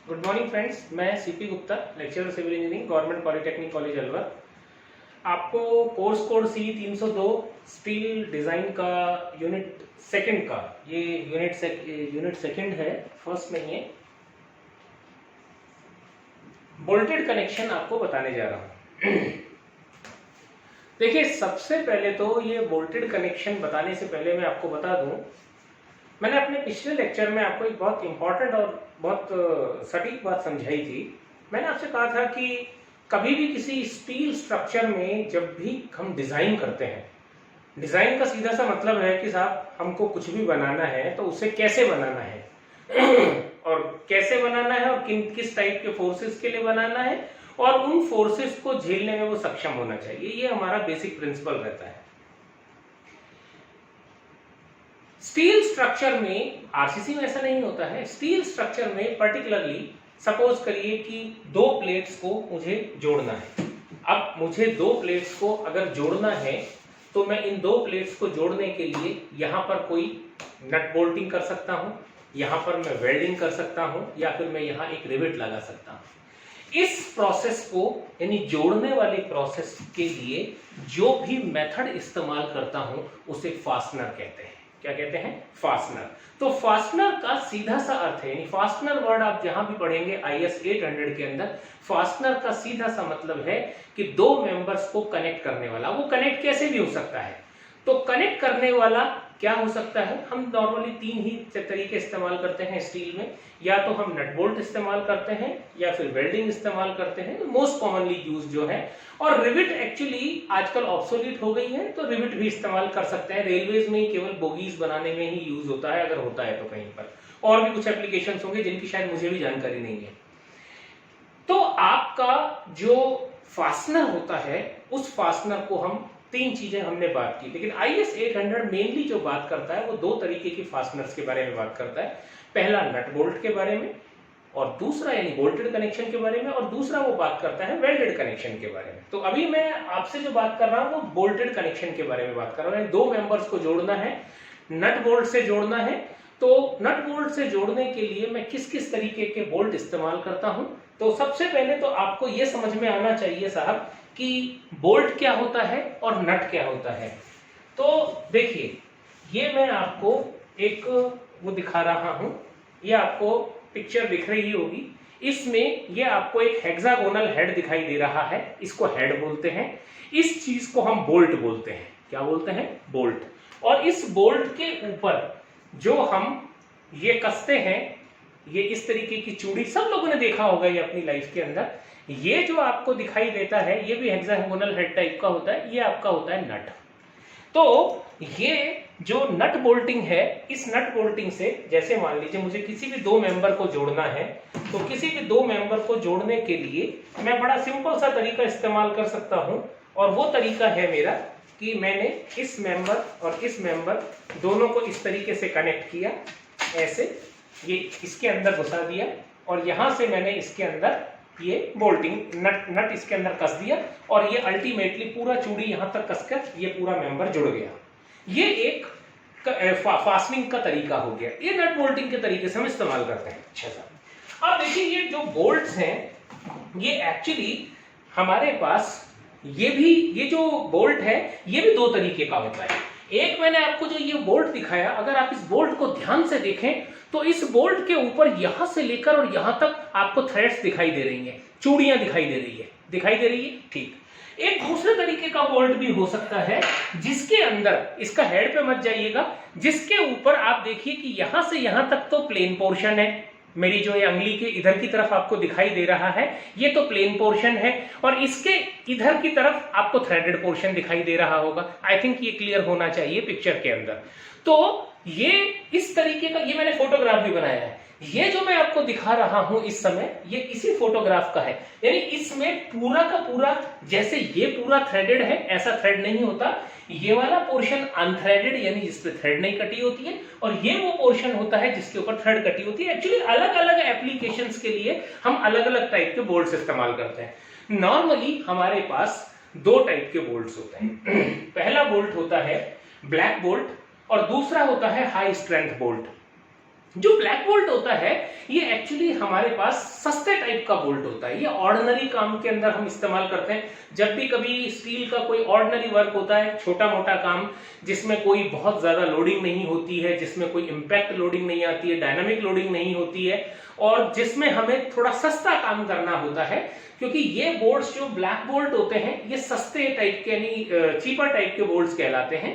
Good morning friends, मैं CP Gupta, lecturer civil engineering, government polytechnic college Alwar. आपको course code C 302 steel design का unit second का ये unit second है, first नहीं है। बोल्टेड कनेक्शन आपको बताने जा रहा हूं। देखिए, सबसे पहले तो ये बोल्टेड कनेक्शन बताने से पहले मैं आपको बता दूं, मैंने अपने पिछले लेक्चर में आपको एक बहुत इंपॉर्टेंट और बहुत सटीक बात समझाई थी। मैंने आपसे कहा था कि कभी भी किसी स्टील स्ट्रक्चर में जब भी हम डिजाइन करते हैं, डिजाइन का सीधा सा मतलब है कि साहब हमको कुछ भी बनाना है तो उसे कैसे बनाना है और कैसे बनाना है और किस टाइप के फोर्सेस के लिए बनाना है और उन फोर्सेस को झेलने में वो सक्षम होना चाहिए। ये हमारा बेसिक प्रिंसिपल रहता है। स्टील स्ट्रक्चर में, आरसीसी में ऐसा नहीं होता है। स्टील स्ट्रक्चर में पर्टिकुलरली सपोज करिए कि दो प्लेट्स को मुझे जोड़ना है। अब मुझे दो प्लेट्स को अगर जोड़ना है तो मैं इन दो प्लेट्स को जोड़ने के लिए यहां पर कोई नट बोल्टिंग कर सकता हूं, यहां पर मैं वेल्डिंग कर सकता हूं, या फिर मैं यहां एक रिवेट लगा सकता हूं। इस प्रोसेस को, यानी जोड़ने वाले प्रोसेस के लिए जो भी मेथड इस्तेमाल करता हूं उसे फास्टनर कहते हैं। क्या कहते हैं? फास्टनर। तो फास्टनर का सीधा सा अर्थ है, यानी फास्टनर वर्ड आप जहां भी पढ़ेंगे IS 800 के अंदर, फास्टनर का सीधा सा मतलब है कि दो मेंबर्स को कनेक्ट करने वाला। वो कनेक्ट कैसे भी हो सकता है। तो कनेक्ट करने वाला क्या हो सकता है? हम नॉर्मली तीन ही तरीके इस्तेमाल करते हैं स्टील में। या तो हम नट बोल्ट इस्तेमाल करते हैं या फिर वेल्डिंग इस्तेमाल करते हैं, मोस्ट कॉमनली यूज जो है। और रिविट एक्चुअली आजकल ऑब्सोलीट हो गई है, तो रिविट भी इस्तेमाल कर सकते हैं। रेलवेज में ही केवल बोगीज बनाने में ही यूज होता है, अगर होता है तो कहीं पर। और भी कुछ एप्लीकेशन होंगे जिनकी शायद मुझे भी जानकारी नहीं है। तो आपका जो फास्टनर होता है, उस फास्टनर को हम तीन चीजें हमने बात की, लेकिन IS 800 मेनली जो बात करता है वो दो तरीके की फास्टनर्स के बारे में बात करता है। पहला नट बोल्ट के बारे में, और दूसरा यानी बोल्टेड कनेक्शन के बारे में, और दूसरा वो बात करता है वेल्डेड कनेक्शन के बारे में। तो अभी मैं आपसे जो बात कर रहा हूं वो बोल्टेड कनेक्शन के बारे में बात कर रहा हूं। दो मेंबर्स को जोड़ना है, नट बोल्ट से जोड़ना है। तो नट बोल्ट से जोड़ने के लिए मैं किस किस तरीके के बोल्ट इस्तेमाल करता हूं। तो सबसे पहले तो आपको यह समझ में आना चाहिए साहब कि बोल्ट क्या होता है और नट क्या होता है। तो देखिए, ये मैं आपको एक वो दिखा रहा हूं, ये आपको पिक्चर दिख रही होगी। इसमें ये आपको एक हेक्सागोनल हेड दिखाई दे रहा है, इसको हेड बोलते हैं। इस चीज को हम बोल्ट बोलते हैं। क्या बोलते हैं? बोल्ट। और इस बोल्ट के ऊपर जो हम ये कसते हैं, ये इस तरीके की चूड़ी सब लोगों ने देखा होगा ये अपनी लाइफ के अंदर। ये जो आपको दिखाई देता है ये भी हेक्सागोनल हेड टाइप का होता है, ये आपका होता है नट। तो ये जो नट बोल्टिंग है, इस नट बोल्टिंग से, जैसे मान लीजिए मुझे किसी भी दो मेंबर को जोड़ना है, तो किसी भी दो मेंबर को जोड़ने के लिए मैं बड़ा सिंपल सा तरीका इस्तेमाल कर सकता हूं। और वो तरीका है मेरा कि मैंने इस मेंबर और इस मेंबर दोनों को इस तरीके से कनेक्ट किया, ऐसे ये इसके अंदर घुसा दिया, और यहां से मैंने इसके अंदर ये बोल्टिंग नट इसके अंदर कस दिया, और ये अल्टीमेटली पूरा चूड़ी यहां तक कसकर ये पूरा मेंबर जुड़ गया। ये एक फास्टनिंग का तरीका हो गया। ये नट बोल्टिंग के तरीके से हम इस्तेमाल करते हैं। अच्छा साहब, अब देखिए ये जो बोल्ट्स हैं, ये एक्चुअली हमारे पास ये जो बोल्ट है ये भी दो तरीके का होता है। एक मैंने आपको जो ये बोल्ट दिखाया, अगर आप इस बोल्ट को ध्यान से देखें तो इस बोल्ट के ऊपर यहां से लेकर और यहां तक आपको थ्रेड्स दिखाई दे रही हैं, चूड़ियां दिखाई दे रही है। दिखाई दे रही है? ठीक। एक दूसरे तरीके का बोल्ट भी हो सकता है जिसके अंदर, इसका हेड पे मत जाइएगा, जिसके ऊपर आप देखिए कि यहां से यहां तक तो प्लेन पोर्शन है। मेरी जो ये अंगुली के इधर की तरफ आपको दिखाई दे रहा है ये तो प्लेन पोर्शन है, और इसके इधर की तरफ आपको थ्रेडेड पोर्शन दिखाई दे रहा होगा। आई थिंक ये क्लियर होना चाहिए पिक्चर के अंदर। तो ये इस तरीके का, ये मैंने फोटोग्राफ भी बनाया है। ये जो मैं आपको दिखा रहा हूं इस समय, ये इसी फोटोग्राफ का है। यानी इसमें पूरा का पूरा, जैसे ये पूरा थ्रेडेड है, ऐसा थ्रेड नहीं होता। ये वाला पोर्शन अनथ्रेडेड, यानी जिसपे थ्रेड नहीं कटी होती है, और ये वो पोर्शन होता है जिसके ऊपर थ्रेड कटी होती है। एक्चुअली अलग अलग एप्लीकेशंस के लिए हम अलग अलग टाइप के बोल्ट्स इस्तेमाल करते हैं। नॉर्मली हमारे पास दो टाइप के बोल्ट्स होते हैं। पहला बोल्ट होता है ब्लैक बोल्ट, और दूसरा होता है हाई स्ट्रेंथ बोल्ट। जो ब्लैक बोल्ट होता है ये एक्चुअली हमारे पास सस्ते टाइप का बोल्ट होता है। ये ऑर्डिनरी काम के अंदर हम इस्तेमाल करते हैं। जब भी कभी स्टील का कोई ऑर्डिनरी वर्क होता है, छोटा मोटा काम जिसमें कोई बहुत ज्यादा लोडिंग नहीं होती है, जिसमें कोई इंपैक्ट लोडिंग नहीं आती है, डायनामिक लोडिंग नहीं होती है, और जिसमें हमें थोड़ा सस्ता काम करना होता है, क्योंकि ये बोल्ट्स जो ब्लैक बोल्ट होते हैं ये सस्ते टाइप के यानी चीपर टाइप के बोल्ट्स कहलाते हैं।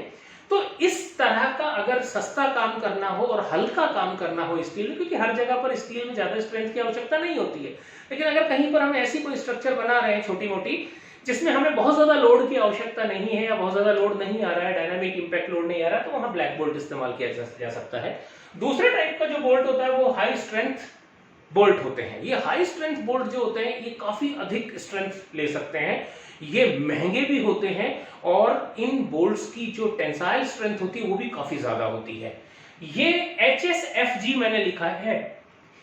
तो इस तरह का अगर सस्ता काम करना हो और हल्का काम करना हो स्टील में, क्योंकि हर जगह पर स्टील में ज्यादा स्ट्रेंथ की आवश्यकता नहीं होती है, लेकिन अगर कहीं पर हम ऐसी कोई स्ट्रक्चर बना रहे हैं छोटी मोटी जिसमें हमें बहुत ज्यादा लोड की आवश्यकता नहीं है या बहुत ज्यादा लोड नहीं आ रहा है, डायनामिक इंपैक्ट लोड नहीं आ रहा है, तो वहां ब्लैक बोल्ट इस्तेमाल किया जा सकता है। दूसरे टाइप का जो बोल्ट होता है वो हाई स्ट्रेंथ बोल्ट होते हैं। ये हाई स्ट्रेंथ बोल्ट जो होते हैं ये काफी अधिक स्ट्रेंथ ले सकते हैं, ये महंगे भी होते हैं, और इन बोल्ट्स की जो टेंसाइल स्ट्रेंथ होती है वो भी काफी ज्यादा होती है। ये HSFG मैंने लिखा है,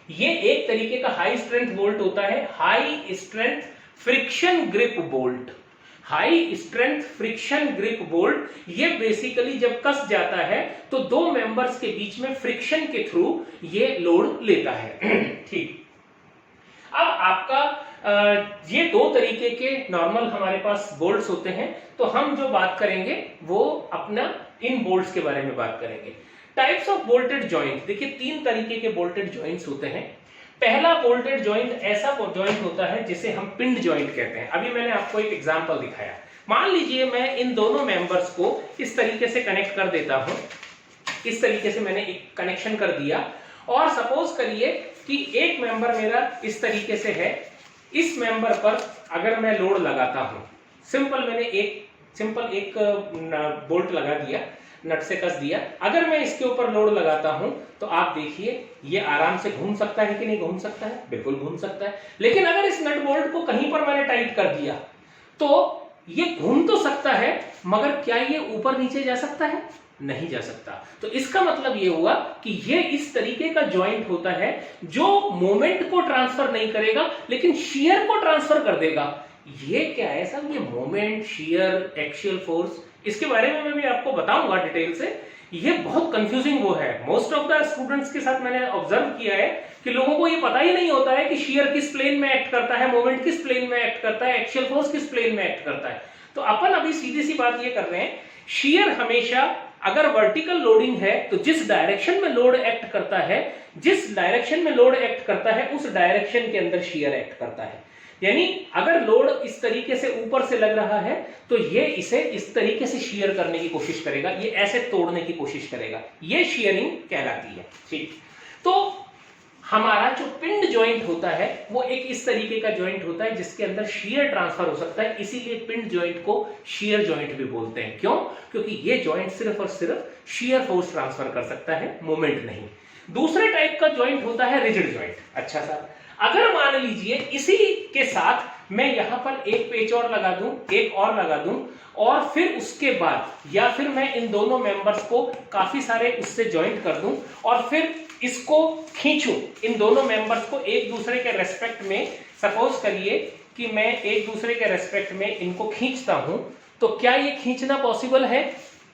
ये एक तरीके का हाई स्ट्रेंथ बोल्ट होता है, high strength friction grip bolt. High strength friction grip bolt ये बेसिकली जब कस जाता है तो दो मेंबर्स के बीच में फ्रिक्शन के थ्रू ये लोड लेता है। ठीक, अब आपका ये दो तरीके के नॉर्मल हमारे पास बोल्ट्स होते हैं, तो हम जो बात करेंगे वो अपना इन बोल्ट्स के बारे में बात करेंगे। टाइप्स ऑफ बोल्टेड जॉइंट, देखिए तीन तरीके के बोल्टेड जॉइंट्स होते हैं। पहला बोल्टेड जॉइंट ऐसा जॉइंट होता है जिसे हम पिंड जॉइंट कहते हैं। अभी मैंने आपको एक एग्जांपल दिखाया, मान लीजिए मैं इन दोनों मेंबर्स को इस तरीके से कनेक्ट कर देता हूं, इस तरीके से मैंने एक कनेक्शन कर दिया, और सपोज करिए कि एक मेंबर मेरा इस तरीके से है, इस मेंबर पर अगर मैं लोड लगाता हूं, मैंने एक बोल्ट लगा दिया, नट से कस दिया, अगर मैं इसके ऊपर लोड लगाता हूं तो आप देखिए ये आराम से घूम सकता है कि नहीं घूम सकता है, बिल्कुल घूम सकता है। लेकिन अगर इस नट बोल्ट को कहीं पर मैंने टाइट कर दिया तो ये घूम तो सकता है, मगर क्या ये ऊपर नीचे जा सकता है? नहीं जा सकता। तो इसका मतलब ये हुआ कि ये इस तरीके का जॉइंट होता है जो मोमेंट को ट्रांसफर नहीं करेगा लेकिन शियर को ट्रांसफर कर देगा। ये क्या है साहब? ये मोमेंट, शियर, एक्सियल फोर्स, इसके बारे में मैं भी आपको बताऊंगा डिटेल से। ये बहुत कंफ्यूजिंग वो है, मोस्ट ऑफ द स्टूडेंट्स के साथ मैंने ऑब्जर्व किया है कि लोगों को ये पता ही नहीं होता है कि शियर किस प्लेन में एक्ट करता है, मोमेंट किस प्लेन में एक्ट करता है, एक्सियल फोर्स किस प्लेन में एक्ट करता है। तो अपन अभी सीधी सी बात ये कर रहे हैं, शियर हमेशा अगर वर्टिकल लोडिंग है तो जिस डायरेक्शन में लोड एक्ट करता है, जिस डायरेक्शन में लोड एक्ट करता है उस डायरेक्शन के अंदर शियर एक्ट करता है। यानी अगर लोड इस तरीके से ऊपर से लग रहा है तो ये इसे इस तरीके से शियर करने की कोशिश करेगा, ये ऐसे तोड़ने की कोशिश करेगा, ये शियरिंग कहलाती है। ठीक, तो हमारा जो पिंड जॉइंट होता है वो एक इस तरीके का जॉइंट होता है जिसके अंदर शियर ट्रांसफर हो सकता है, इसीलिए पिंड जॉइंट को शियर जॉइंट भी बोलते हैं। क्यों? क्योंकि ये जॉइंट सिर्फ और सिर्फ शियर फोर्स ट्रांसफर कर सकता है, मोमेंट नहीं। दूसरे टाइप का जॉइंट होता है रिजिड जॉइंट। अच्छा साहब, अगर मान लीजिए इसी के साथ मैं यहां पर एक पेच और लगा दूं, एक और लगा दूं, और फिर उसके बाद या फिर मैं इन दोनों मेंबर्स को काफी सारे उससे जॉइंट कर दूं और फिर इसको खींचूं, इन दोनों मेंबर्स को एक दूसरे के रेस्पेक्ट में, सपोज करिए कि मैं एक दूसरे के रेस्पेक्ट में इनको खींचता हूं, तो क्या ये खींचना पॉसिबल है?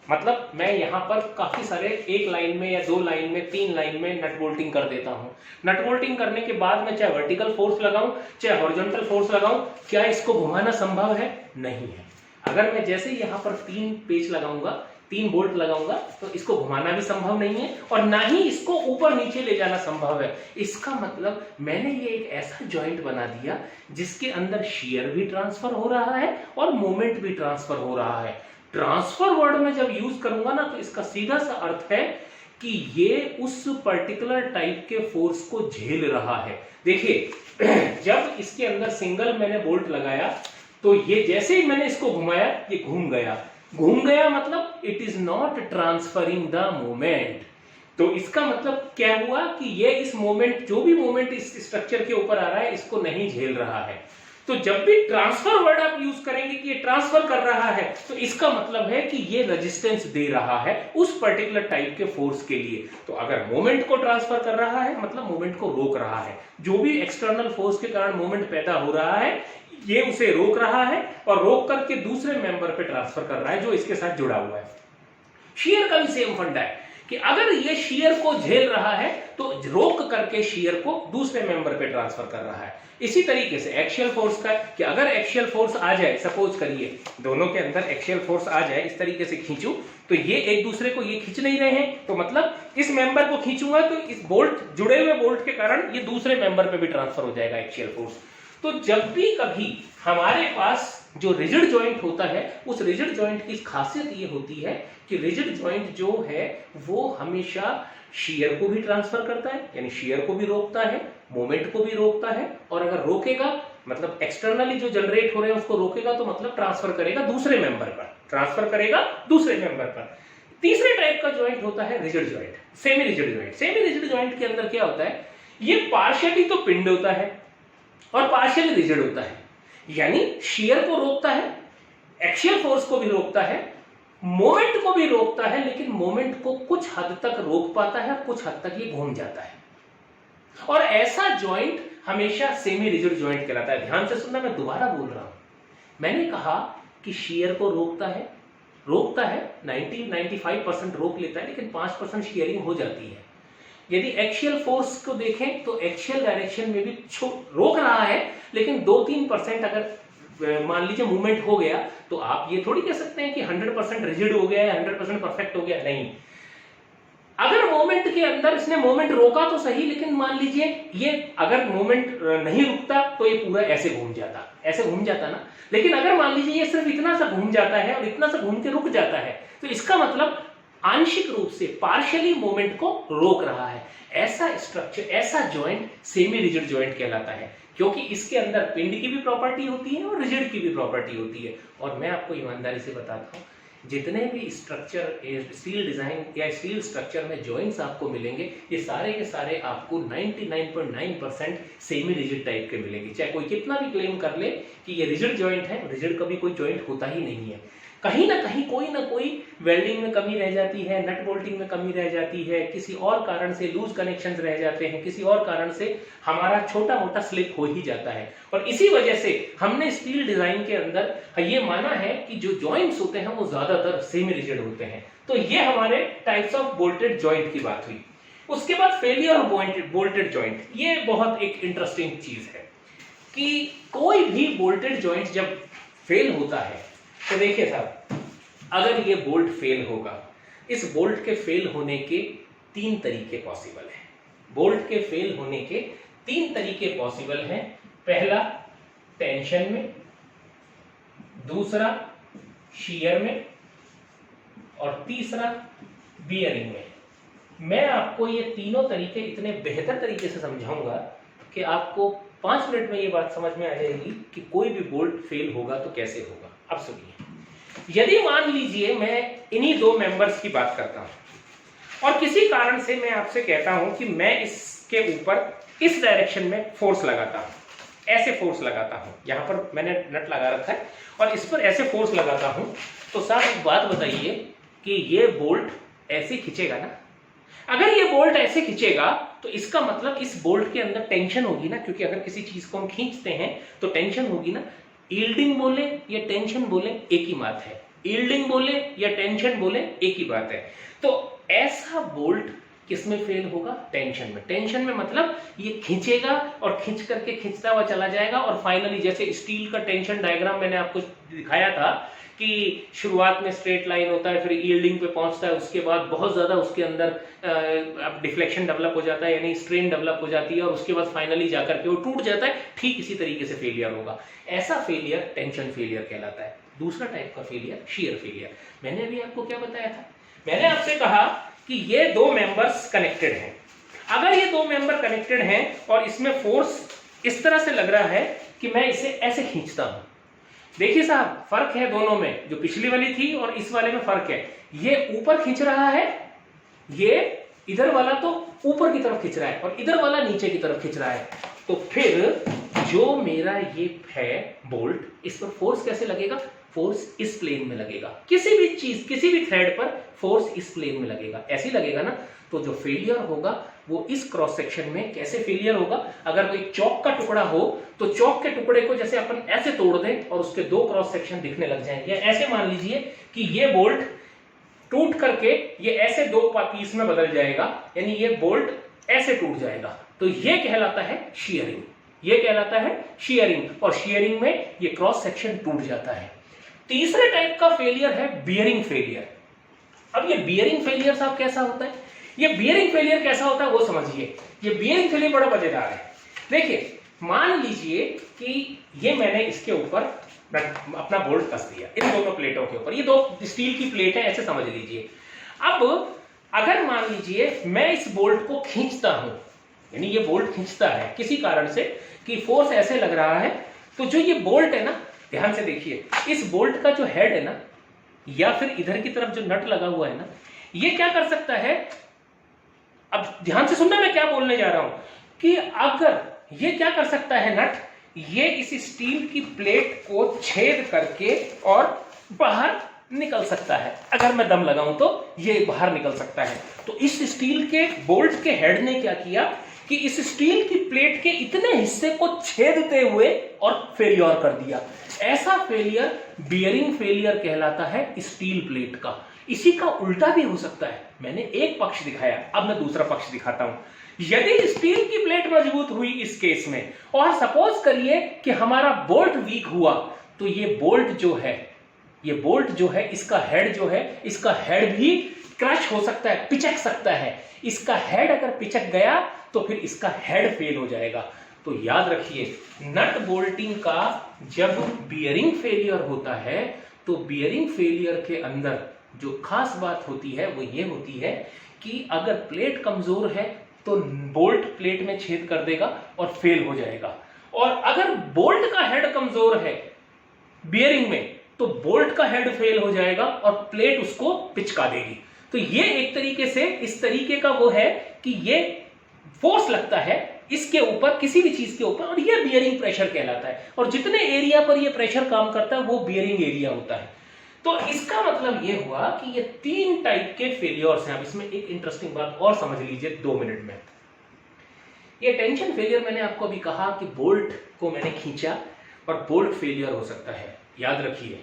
मतलब मैं यहां पर काफी सारे एक लाइन में या दो लाइन में, तीन लाइन में नट बोल्टिंग कर देता हूं। नट बोल्टिंग करने के बाद मैं चाहे वर्टिकल फोर्स लगाऊं चाहे हॉरिजॉन्टल फोर्स लगाऊं, क्या इसको घुमाना संभव है? नहीं है। अगर मैं जैसे यहां पर 3 पेच लगाऊंगा, 3 बोल्ट लगाऊंगा, तो इसको घुमाना भी संभव नहीं है और ना ही इसको ऊपर नीचे ले जाना संभव है। इसका मतलब मैंने ये एक ऐसा जॉइंट बना दिया जिसके अंदर शियर भी ट्रांसफर हो रहा है और मोमेंट भी ट्रांसफर हो रहा है। ट्रांसफर वर्ड में जब यूज करूंगा ना तो इसका सीधा सा अर्थ है कि ये उस पर्टिकुलर टाइप के फोर्स को झेल रहा है। देखिए जब इसके अंदर सिंगल मैंने बोल्ट लगाया तो ये जैसे ही मैंने इसको घुमाया ये घूम गया मतलब it is not transferring the moment. तो इसका मतलब क्या हुआ कि ये इस मोमेंट, जो भी मोमेंट इस स्ट्रक्चर के ऊपर आ रहा है, इसको नहीं झेल रहा है। तो जब भी ट्रांसफर वर्ड आप यूज करेंगे कि ये ट्रांसफर कर रहा है, तो इसका मतलब है कि ये रेजिस्टेंस दे रहा है उस पर्टिकुलर टाइप के फोर्स के लिए। तो अगर मोमेंट को ट्रांसफर कर रहा है मतलब मोमेंट को रोक रहा है। जो भी एक्सटर्नल फोर्स के कारण मोमेंट पैदा हो रहा है ये उसे रोक रहा है और रोक करके दूसरे मेंबर पे ट्रांसफर कर रहा है जो इसके साथ जुड़ा हुआ है। शियर का भी सेम फंडा है। कि अगर ये शियर को झेल रहा है तो रोक करके शियर को दूसरे मेंबर पे ट्रांसफर कर रहा है। इसी तरीके से एक्शियल फोर्स का, कि अगर एक्शियल फोर्स आ जाए, सपोज करिए दोनों के अंदर एक्शियल फोर्स आ जाए, इस तरीके से खींचूं तो ये एक दूसरे को ये खींच नहीं रहे हैं, तो मतलब इस मेंबर को खींचूंगा तो इस बोल्ट, जुड़े हुए बोल्ट के कारण ये दूसरे मेंबर पे भी ट्रांसफर हो जाएगा एक्शियल फोर्स। तो जब भी कभी हमारे पास जो रिजिड जॉइंट होता है, उस रिजिड जॉइंट की खासियत ये होती है कि रिजिड जॉइंट जो है वो हमेशा शियर को भी ट्रांसफर करता है, यानी शियर को भी रोकता है, मोमेंट को भी रोकता है, और अगर रोकेगा मतलब एक्सटर्नली जो जनरेट हो रहे हैं उसको रोकेगा, तो मतलब ट्रांसफर करेगा दूसरे मेंबर पर, ट्रांसफर करेगा दूसरे मेंबर पर। तीसरे टाइप का जॉइंट होता है rigid joint, semi rigid joint. Semi rigid joint के अंदर क्या होता है, ये पार्शियली तो पिंड होता है और पार्शियली रिजिड होता है, यानी शियर को रोकता है, एक्शियल फोर्स को भी रोकता है, मोमेंट को भी रोकता है, लेकिन मोमेंट को कुछ हद तक रोक पाता है, कुछ हद तक ये घूम जाता है, और ऐसा जॉइंट हमेशा सेमी रिजिड जॉइंट कहलाता है। ध्यान से सुनना, मैं दोबारा बोल रहा हूं, मैंने कहा कि शियर को रोकता है 90-95% रोक लेता है, लेकिन 5% शियरिंग हो जाती है। यदि एक्शियल फोर्स को देखें तो एक्शियल डायरेक्शन में भी रोक रहा है, लेकिन 2-3% अगर मान लीजिए मूवमेंट हो गया, तो आप ये थोड़ी कह सकते हैं कि 100% रिजिड हो गया या 100% परफेक्ट हो गया, नहीं। अगर मोमेंट के अंदर इसने मोमेंट रोका तो सही, लेकिन मान लीजिए ये अगर मोमेंट नहीं रुकता तो ये पूरा ऐसे घूम जाता ना, लेकिन अगर मान लीजिए ये सिर्फ इतना सा घूम जाता है और इतना सा घूम के रुक जाता है, तो इसका मतलब आंशिक रूप से पार्शियली मोमेंट को रोक रहा है। ऐसा स्ट्रक्चर, ऐसा जॉइंट सेमी रिजिड जॉइंट कहलाता है, क्योंकि इसके अंदर पिंड की भी प्रॉपर्टी होती है और रिजिड की भी प्रॉपर्टी होती है। और मैं आपको ईमानदारी से बताता हूं, जितने भी स्ट्रक्चर स्टील डिजाइन या स्टील स्ट्रक्चर में जॉइंट्स आपको मिलेंगे, ये सारे के सारे आपको 99.9% सेमी रिजिड टाइप के मिलेंगे। चाहे कोई कितना भी क्लेम कर ले कि ये रिजिड जॉइंट है, रिजिड कभी कोई जॉइंट होता ही नहीं है। कहीं ना कहीं कोई ना कोई वेल्डिंग में कमी रह जाती है, नट बोल्टिंग में कमी रह जाती है, किसी और कारण से लूज कनेक्शंस रह जाते हैं, किसी और कारण से हमारा छोटा मोटा स्लिप हो ही जाता है। और इसी वजह से हमने स्टील डिजाइन के अंदर ये माना है कि जो जॉइंट्स होते हैं वो ज्यादातर सेमी रिजिड होते हैं। तो ये हमारे टाइप्स ऑफ बोल्टेड जॉइंट की बात हुई। उसके बाद फेलियर ऑफ बोल्टेड जॉइंट, ये बहुत एक इंटरेस्टिंग चीज है कि कोई भी बोल्टेड जॉइंट जब फेल होता है, तो देखिए साहब, अगर ये बोल्ट फेल होगा, इस बोल्ट के फेल होने के 3 तरीके पॉसिबल हैं। बोल्ट के फेल होने के 3 तरीके पॉसिबल हैं। पहला टेंशन में, दूसरा शियर में, और तीसरा बियरिंग में। मैं आपको ये तीनों तरीके इतने बेहतर तरीके से समझाऊंगा कि आपको 5 मिनट में ये बात समझ में आ जाएगी कि कोई भी बोल्ट फेल होगा तो कैसे होगा। अब सुनिए, यदि मान लीजिए मैं इन्हीं 2 मेंबर्स की बात करता हूं और किसी कारण से मैं आपसे कहता हूं कि मैं इसके ऊपर इस डायरेक्शन में फोर्स लगाता हूं, ऐसे फोर्स लगाता हूं, यहां पर मैंने नट लगा रखा है और इस पर ऐसे फोर्स लगाता हूं, तो साहब एक बात बताइए कि ये बोल्ट ऐसे खींचेगा ना? अगर ये बोल्ट ऐसे खींचेगा तो इसका मतलब इस बोल्ट के अंदर टेंशन होगी ना, क्योंकि अगर किसी चीज को हम खींचते हैं तो टेंशन होगी ना। यील्डिंग बोले या टेंशन बोले एक ही बात है, यील्डिंग बोले या टेंशन बोले एक ही बात है। तो ऐसा बोल्ट किसमें फेल होगा? टेंशन में। टेंशन में मतलब ये खींचेगा और खींच करके खींचता हुआ चला जाएगा और फाइनली, जैसे स्टील का टेंशन डायग्राम मैंने आपको दिखाया था कि शुरुआत में स्ट्रेट लाइन होता है, फिर यील्डिंग पे पहुंचता है, उसके बाद बहुत ज्यादा उसके अंदर डिफ्लेक्शन डेवलप हो जाता है, यानी स्ट्रेन डेवलप हो जाती है और उसके बाद फाइनली जाकर के वो टूट जाता है। ठीक इसी तरीके से फेलियर होगा। ऐसा फेलियर टेंशन फेलियर कहलाता है। दूसरा टाइप का फेलियर शियर फेलियर। मैंने अभी आपको क्या बताया था? मैंने आपसे कहा कि ये 2 मेंबर्स कनेक्टेड हैं। अगर ये 2 मेंबर कनेक्टेड हैं और इसमें फोर्स इस तरह से लग रहा है कि मैं इसे ऐसे खींचता हूं, देखिए साहब फर्क है दोनों में, जो पिछली वाली थी और इस वाले में फर्क है। ये ऊपर खींच रहा है, ये इधर वाला तो ऊपर की तरफ खींच रहा है और इधर वाला नीचे की तरफ खींच रहा है। तो फिर जो मेरा ये है बोल्ट, इस पर फोर्स कैसे लगेगा? फोर्स इस प्लेन में लगेगा। किसी भी चीज, किसी भी थ्रेड पर फोर्स इस प्लेन में लगेगा, ऐसे ही लगेगा ना। तो जो फेलियर होगा वो इस क्रॉस सेक्शन में कैसे फेलियर होगा? अगर कोई चौक का टुकड़ा हो तो चौक के टुकड़े को जैसे अपन ऐसे तोड़ दें और उसके 2 क्रॉस सेक्शन दिखने लग जाएं, या ऐसे मान लीजिए कि ये बोल्ट टूट करके ये ऐसे दो पीस में बदल जाएगा, यानी ये बोल्ट ऐसे टूट जाएगा। तो ये कहलाता है शीयरिंग, ये कहलाता है शीयरिंग, और शीयरिंग में ये क्रॉस सेक्शन टूट जाता है। तीसरे टाइप का फेलियर है बियरिंग फेलियर। अब ये बियरिंग फेलियर साहब कैसा होता है? ये बियरिंग फेलियर कैसा होता है वो समझिए। ये बियरिंग फेलियर बड़ा मजेदार है। देखिए, मान लीजिए कि ये मैंने इसके ऊपर अपना बोल्ट कस दिया, इन दोनों प्लेटों के ऊपर। ये दो स्टील की प्लेट है, ऐसे समझ लीजिए। अब अगर मान लीजिए मैं इस बोल्ट को खींचता हूं, यानी ये बोल्ट खींचता है किसी कारण से कि फोर्स ऐसे लग रहा है, तो जो ये बोल्ट है ना, ध्यान से देखिए, इस बोल्ट का जो हेड है ना, या फिर इधर की तरफ जो नट लगा हुआ है ना, ये क्या कर सकता है? अब ध्यान से सुनना मैं क्या बोलने जा रहा हूं, कि अगर ये क्या कर सकता है नट, ये इस स्टील की प्लेट को छेद करके और बाहर निकल सकता है। अगर मैं दम लगाऊं तो ये बाहर निकल सकता है। तो इस स्टील के बोल्ट के हेड ने क्या किया कि इस स्टील की प्लेट के इतने हिस्से को छेदते हुए और फेलियर कर दिया। ऐसा फेलियर बियरिंग फेलियर कहलाता है स्टील प्लेट का। इसी का उल्टा भी हो सकता है। मैंने एक पक्ष दिखाया, अब मैं दूसरा पक्ष दिखाता हूं। यदि स्टील की प्लेट मजबूत हुई इस केस में, और सपोज करिए कि हमारा बोल्ट वीक हुआ, तो ये बोल्ट जो है, ये बोल्ट जो है, इसका हेड जो है, इसका हेड भी क्रश हो सकता है, पिचक सकता है। इसका हेड अगर पिचक गया तो फिर इसका हेड फेल हो जाएगा। तो याद रखिए, नट बोल्टिंग का जब बियरिंग फेलियर होता है, तो बियरिंग फेलियर के अंदर जो खास बात होती है वो ये होती है कि अगर प्लेट कमजोर है तो बोल्ट प्लेट में छेद कर देगा और फेल हो जाएगा, और अगर बोल्ट का हेड कमजोर है बियरिंग में, तो बोल्ट का हेड फेल हो जाएगा और प्लेट उसको पिचका देगी। तो ये एक तरीके से इस तरीके का वो है कि ये फोर्स लगता है इसके ऊपर, किसी भी चीज के ऊपर, और ये बियरिंग प्रेशर कहलाता है। और जितने एरिया पर ये प्रेशर काम करता है वो बियरिंग एरिया होता है। तो इसका मतलब ये हुआ कि ये तीन टाइप के फेलियर्स हैं। अब इसमें एक इंटरेस्टिंग बात और समझ लीजिए 2 मिनट में। ये टेंशन फेलियर मैंने आपको अभी कहा कि बोल्ट को मैंने खींचा और बोल्ट फेलियर हो सकता है। याद रखिए,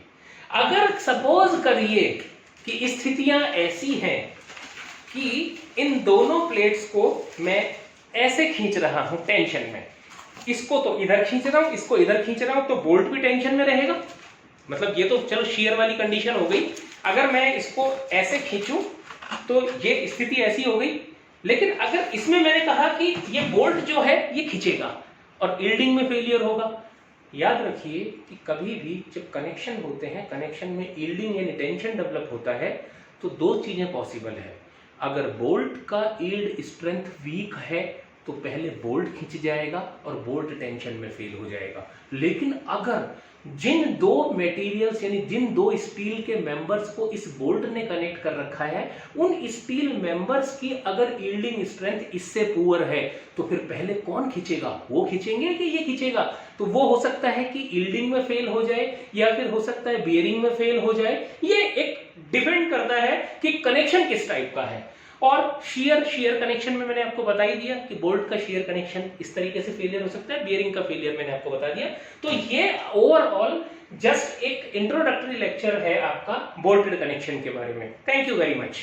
अगर सपोज करिए कि स्थितियां ऐसी हैं कि इन दोनों प्लेट्स को मैं ऐसे खींच रहा हूं टेंशन में, इसको तो इधर खींच रहा हूं, इसको इधर खींच रहा हूं, तो बोल्ट भी टेंशन में रहेगा। मतलब ये तो चलो शियर वाली कंडीशन हो गई। अगर मैं इसको ऐसे खींचूं तो ये स्थिति ऐसी हो गई। लेकिन अगर इसमें मैंने कहा कि ये बोल्ट जो है ये खींचेगा और यील्डिंग में फेलियर होगा। याद रखिए कि कभी भी जब कनेक्शन होते हैं, कनेक्शन में यील्डिंग यानी टेंशन डेवलप होता है, तो 2 चीजें पॉसिबल है। अगर बोल्ट का यील्ड स्ट्रेंथ वीक है तो पहले बोल्ट खींच जाएगा और बोल्ट टेंशन में फेल हो जाएगा। लेकिन अगर जिन 2 मटेरियल्स यानी जिन 2 स्टील के मेंबर्स को इस बोल्ट ने कनेक्ट कर रखा है, उन स्टील मेंबर्स की अगर यील्डिंग स्ट्रेंथ इससे पुअर है, तो फिर पहले कौन खींचेगा? वो खींचेंगे कि ये खींचेगा? तो वो हो सकता है कि यील्डिंग में फेल हो जाए, या फिर हो सकता है बियरिंग में फेल हो जाए। ये एक डिपेंड करता है कि कनेक्शन किस टाइप का है। और शेयर कनेक्शन में मैंने आपको बता ही दिया कि बोल्ट का शेयर कनेक्शन इस तरीके से फेलियर हो सकता है, बियरिंग का फेलियर मैंने आपको बता दिया। तो ये ओवरऑल जस्ट एक इंट्रोडक्टरी लेक्चर है आपका बोल्टेड कनेक्शन के बारे में। Thank you very much.